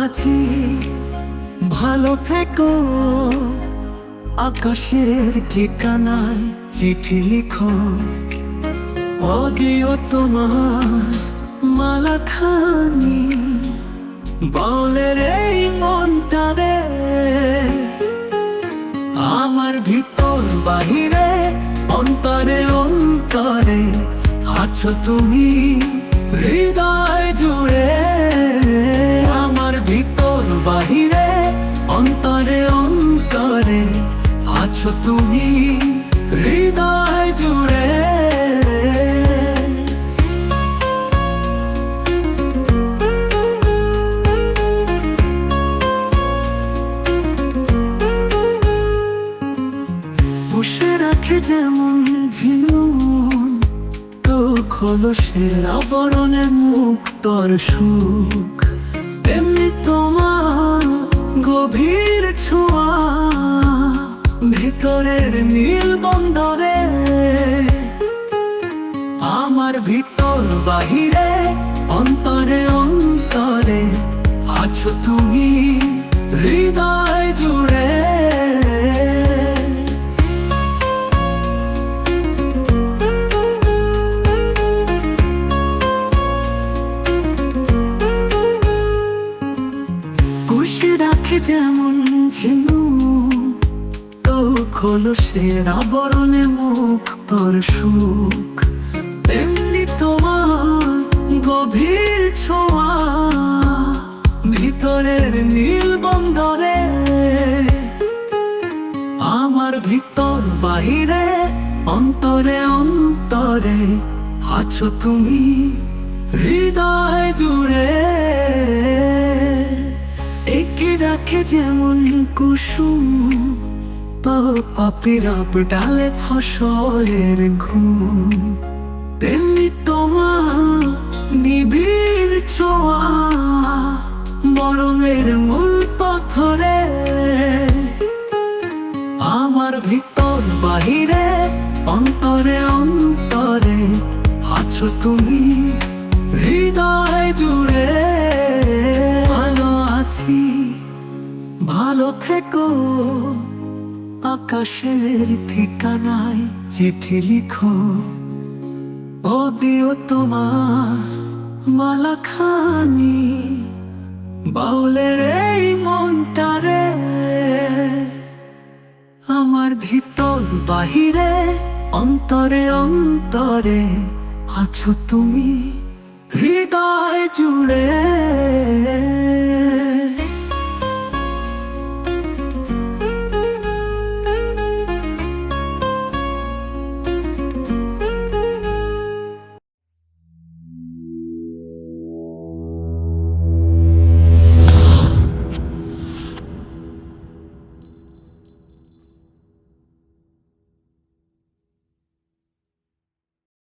আছি, ভালো থেকো। আকাশের ঠিকানায় চিঠি লিখো, ও দিও তোমার মালাখানি। বলের এই মনটারে, আমার ভিতর বাহিরে, অন্তরে অন্তরে আছো তুমি হৃদয় জুড়ে। আমার ভিতর বাহিরে, অন্তরে অন্তরে আছো তুমি হৃদয় জুড়ে। পুষে রাখে যেমন ঝিনুক, তো খোলসের আবরণে মুক্তর সুখ, তেমনি তোমার গভীর ছোঁয়া ভিতরের নীল বন্দরে। আমার ভিতর বাহিরে, অন্তরে অন্তরে আছো তুমি হৃদয় জুড়ে। পুষে রাখে যেমন ঝিনুক, তো খোলসের আবরণে মুক্তর সুখ, তেমনি তোমার গভীর ছোঁয়া ভিতরের নীল বন্দরে। আমার ভিতর বাহিরে, অন্তরে অন্তরে আছো তুমি হৃদয় জুড়ে। একে রাখে যেমন কুসুম, তো পাপিরাপ ডালে ফসলের ঘুম, তেমনি তোমার নিবিড় ছোঁয়া মরমের মূল পাথরে। আমার ভিতর বাহিরে, অন্তরে অন্তরে আছো তুমি হৃদয় জুড়ে। ভালো আছি, ভালো থেকো। আকাশের ঠিকানায় চিঠি লিখো, ও দিও তোমার মালাখানি। বাউলের এই মনটারে, আমার ভিতর বাহিরে, অন্তরে অন্তরে আছো তুমি হৃদয় জুড়ে।